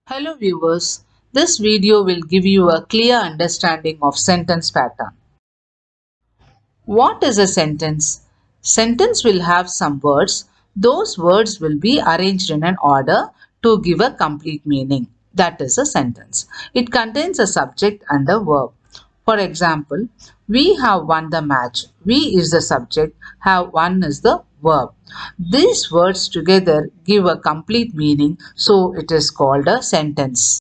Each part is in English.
Hello viewers, this video will give you a clear understanding of sentence pattern. What is a sentence? Sentence will have some words. Those words will be arranged in an order to give a complete meaning. That is a sentence. It contains a subject and a verb. For example, we have won the match. We is the subject, have won is the verb. These words together give a complete meaning, so it is called a sentence.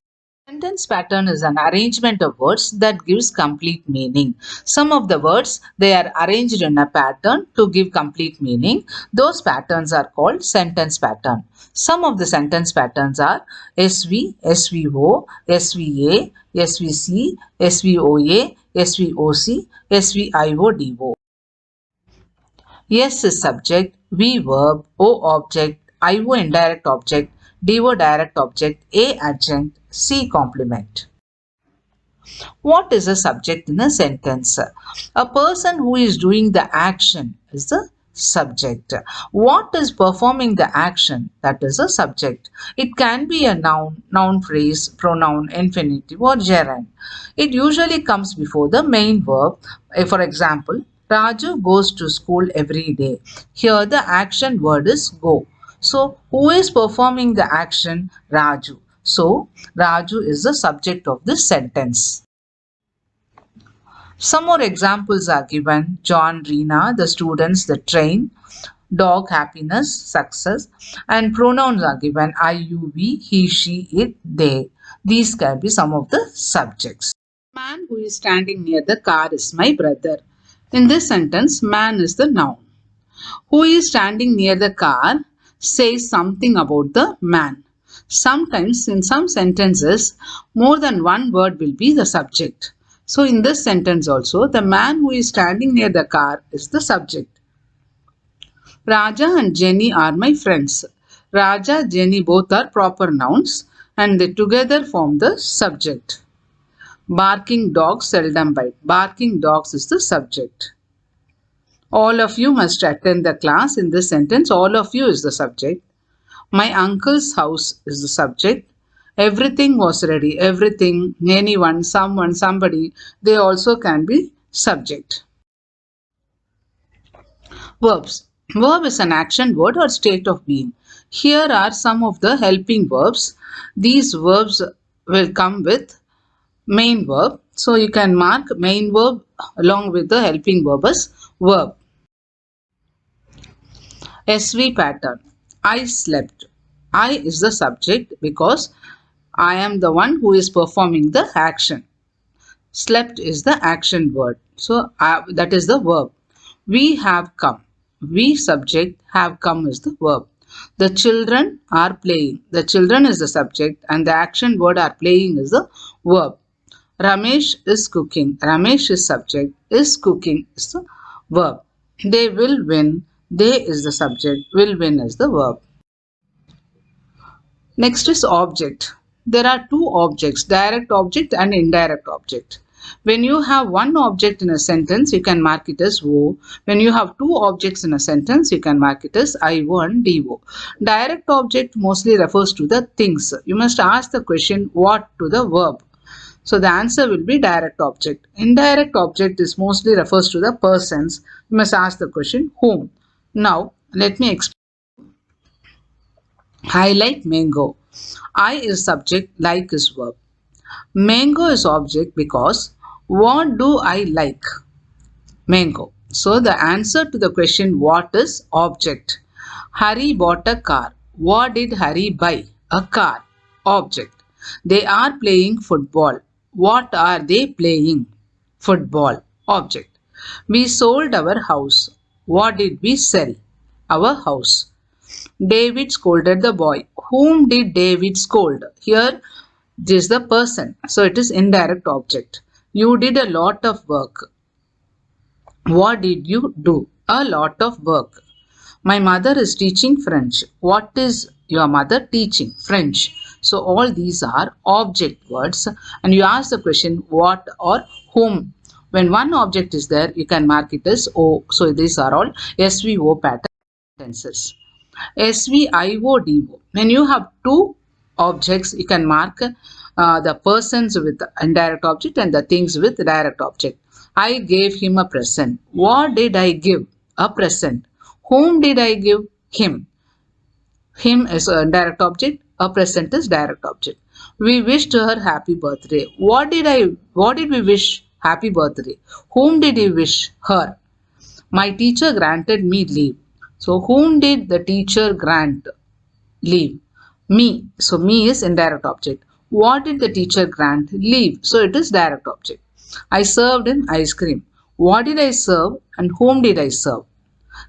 Sentence pattern is an arrangement of words that gives complete meaning. Some of the words they are arranged in a pattern to give complete meaning. Those patterns are called sentence pattern. Some of the sentence patterns are SV, SVO, SVA, SVC, SVOA, SVOC, SVIO, S is subject, V verb, O object, IO indirect object, DO direct object, A adjunct, C complement. What is a subject in a sentence? A person who is doing the action is the subject. What is performing the action? That is a subject. It can be a noun phrase, pronoun, infinitive or gerund. It usually comes before the main verb. For example, Raju goes to school every day. Here the action word is go. So who is performing the action? Raju. So Raju is the subject of this sentence. Some more examples are given. John, Reena, the students, the train, dog, happiness, success, and pronouns are given I, you, we, he, she, it, they. These can be some of the subjects. Man who is standing near the car is my brother. In this sentence, man is the noun. Who is standing near the car says something about the man. Sometimes in some sentences, more than one word will be the subject. So in this sentence also, the man who is standing near the car is the subject. Raja and Jenny are my friends. Raja, Jenny both are proper nouns and they together form the subject. Barking dogs seldom bite. Barking dogs is the subject. All of you must attend the class. In this sentence, all of you is the subject. My uncle's house is the subject. Everything was ready. Everything, anyone, someone, somebody, they also can be subject. Verbs. Verb is an action word or state of being. Here are some of the helping verbs. These verbs will come with main verb. So you can mark main verb along with the helping verb as verb. SV pattern. I slept. I is the subject because I am the one who is performing the action. Slept is the action word. So that is the verb. We have come. We subject, have come is the verb. The children are playing. The children is the subject and the action word are playing is the verb. Ramesh is cooking. Ramesh is subject. Is cooking is the verb. They will win. They is the subject. Will win is the verb. Next is object. There are two objects, direct object and indirect object. When you have one object in a sentence, you can mark it as O. When you have two objects in a sentence, you can mark it as IO and DO. Direct object mostly refers to the things. You must ask the question what to the verb. So the answer will be direct object. Indirect object is mostly refers to the persons. You must ask the question whom. Now let me explain. I like mango. I is subject, like is verb. Mango is object because what do I like? Mango. So the answer to the question what is object? Hari bought a car. What did Hari buy? A car. Object. They are playing football. What are they playing? Football. Object. We sold our house. What did we sell? Our house. David scolded the boy. Whom did David scold? Here, this is the person. So it is indirect object. You did a lot of work. What did you do? A lot of work. My mother is teaching French. What is your mother teaching? French. So all these are object words and you ask the question what or whom. When one object is there, you can mark it as O. So these are all SVO pattern sentences. SVIO DO. When you have two objects, you can mark the persons with indirect object and the things with direct object. I gave him a present. What did I give? A present. Whom did I give? Him. Him is a direct object, a present is direct object. We wished her happy birthday. What did we wish? Happy birthday. Whom did we wish? Her. My teacher granted me leave. So whom did the teacher grant leave? Me. So me is indirect object. What did the teacher grant? Leave. So it is direct object. I served him ice cream. What did I serve and whom did I serve?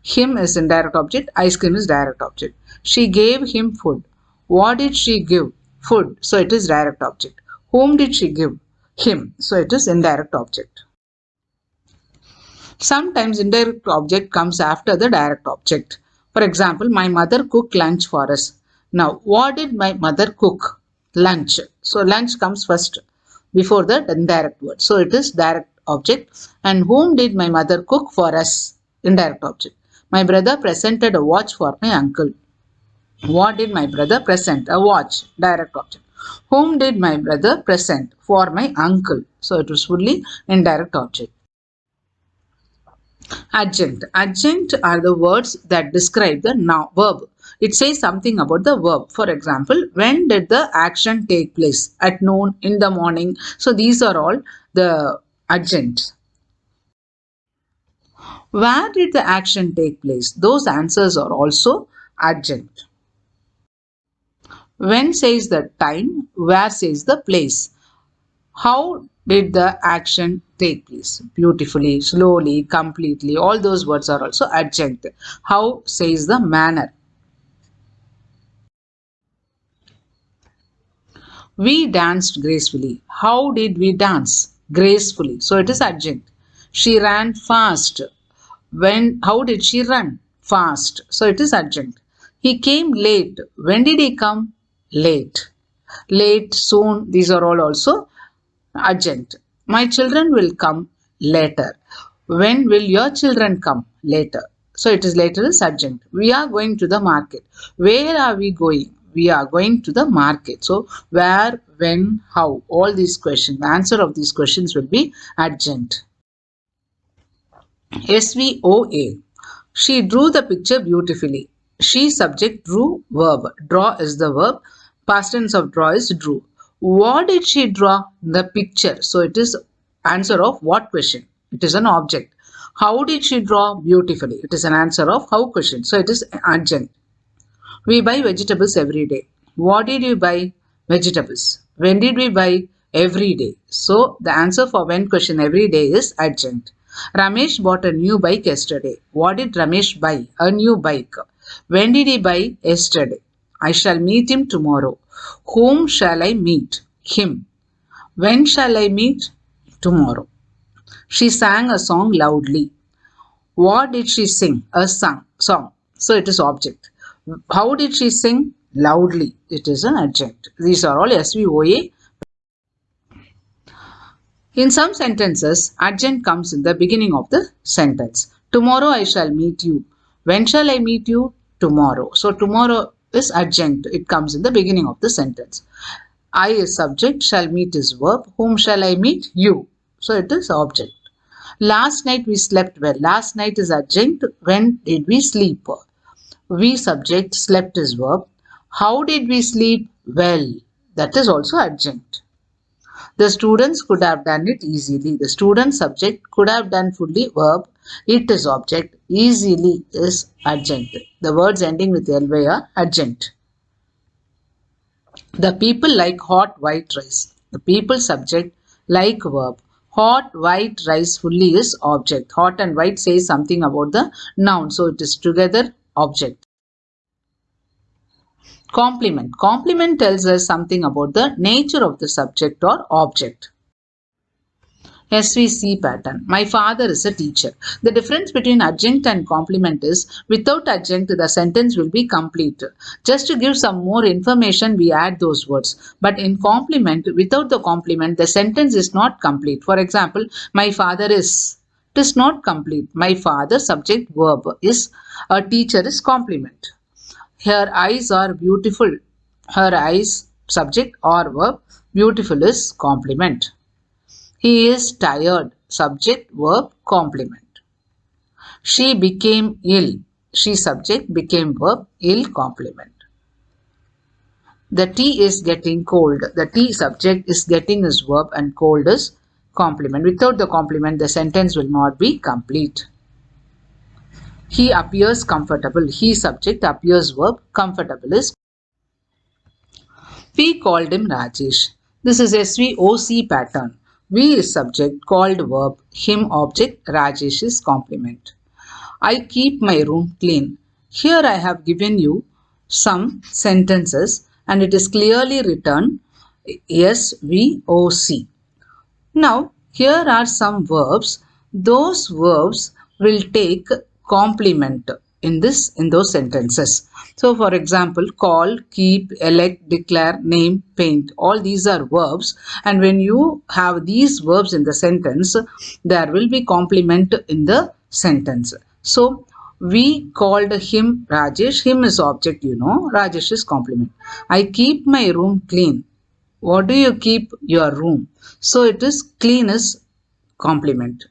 Him is indirect object, ice cream is direct object. She gave him food. What did she give? Food. So it is direct object. Whom did she give? Him. So it is indirect object. Sometimes indirect object comes after the direct object. For example, my mother cooked lunch for us. Now, what did my mother cook? Lunch. So lunch comes first before the indirect word. So it is direct object. And whom did my mother cook for us? Indirect object. My brother presented a watch for my uncle. What did my brother present? A watch. Direct object. Whom did my brother present? For my uncle. So it was fully indirect object. Adjunct. Adjunct are the words that describe the noun verb. It says something about the verb. For example, when did the action take place? At noon, in the morning. So these are all the adjuncts. Where did the action take place? Those answers are also adjunct. When says the time, where says the place. How did the action take place? Beautifully, slowly, completely. All those words are also adjunct. How says the manner. We danced gracefully. How did we dance? Gracefully. So it is adjunct. She ran fast. How did she run? Fast. So it is adjunct. He came late. When did he come? Late. Late, soon. These are all also adjunct. My children will come later. When will your children come? Later. So it is later is adjunct. We are going to the market. Where are we going? We are going to the market. So where, when, how, all these questions, the answer of these questions will be adjunct. SVOA. She drew the picture beautifully. She subject, drew verb. Draw is the verb. Past tense of draw is drew. What did she draw? The picture. So it is answer of what question? It is an object. How did she draw? Beautifully. It is an answer of how question. So it is adjunct. We buy vegetables every day. What did we buy? Vegetables. When did we buy? Every day. So the answer for when question every day is adjunct. Ramesh bought a new bike yesterday. What did Ramesh buy? A new bike. When did he buy? Yesterday. I shall meet him tomorrow. Whom shall I meet? Him. When shall I meet? Tomorrow. She sang a song loudly. What did she sing? A song. So it is object. How did she sing? Loudly. It is an adjunct. These are all SVOA. In some sentences, adjunct comes in the beginning of the sentence. Tomorrow I shall meet you. When shall I meet you? Tomorrow. So tomorrow is adjunct. It comes in the beginning of the sentence. I is subject, shall meet is verb. Whom shall I meet? You. So it is object. Last night we slept well. Last night is adjunct. When did we sleep? We subject, slept is verb. How did we sleep? Well. That is also adjunct. The students could have done it easily. The student subject could have done fully verb. It is object. Easily is adjunct. The words ending with ly are adjunct. The people like hot white rice. The people subject like verb. Hot white rice fully is object. Hot and white says something about the noun. So it is together object. Complement. Complement tells us something about the nature of the subject or object. SVC pattern. My father is a teacher. The difference between adjunct and complement is without adjunct the sentence will be complete. Just to give some more information we add those words. But in complement, without the complement the sentence is not complete. For example, my father is. It is not complete. My father subject verb is. A teacher is complement. Her eyes are beautiful. Her eyes subject or verb. Beautiful is complement. He is tired, subject, verb, complement. She became ill. She subject became verb, ill complement. The tea is getting cold. The tea subject is getting is verb and cold is complement. Without the complement, the sentence will not be complete. He appears comfortable. He subject appears verb. Comfortable is. We called him Rajesh. This is SVOC pattern. We is subject, called verb, him object, Rajesh is complement. I keep my room clean. Here I have given you some sentences and it is clearly written SVOC. Now, here are some verbs. Those verbs will take complement in those sentences. So, for example, call, keep, elect, declare, name, paint. All these are verbs, and when you have these verbs in the sentence, there will be complement in the sentence. So, we called him Rajesh. Him is object, Rajesh is complement. I keep my room clean. What do you keep your room? So it is clean is complement.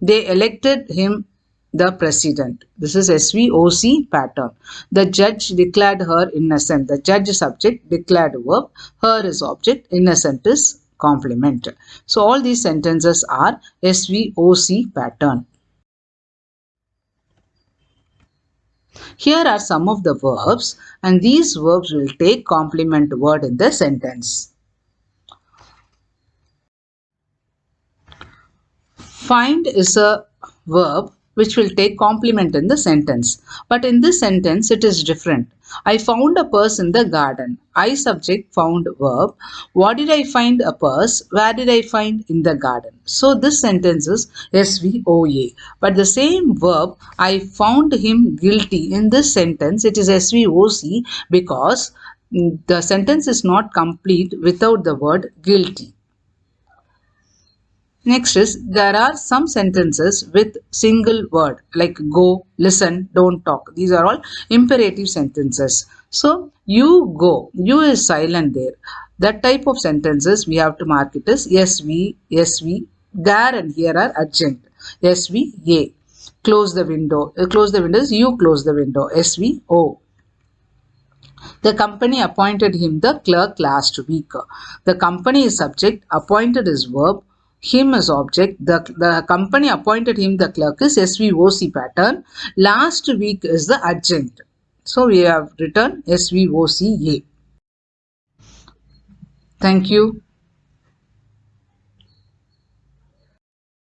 They elected him the president. This is SVOC pattern. The judge declared her innocent. The judge subject declared verb. Her is object. Innocent is complement. So all these sentences are SVOC pattern. Here are some of the verbs and these verbs will take complement word in the sentence. Find is a verb which will take complement in the sentence. But in this sentence, it is different. I found a purse in the garden. I subject found verb. What did I find a purse? Where did I find in the garden? So this sentence is SVOA. But the same verb, I found him guilty. In this sentence, it is SVOC because the sentence is not complete without the word guilty. Next is there are some sentences with single word like go, listen, don't talk. These are all imperative sentences. So you go, you is silent there. That type of sentences we have to mark it as SV, there and here are adjunct. SVA. Close the window. Close the windows, you close the window. SVO. The company appointed him the clerk last week. The company is subject, appointed is verb, him is object. The company appointed him the clerk is SVOC pattern. Last week is the adjunct. So we have written SVOCA. Thank you.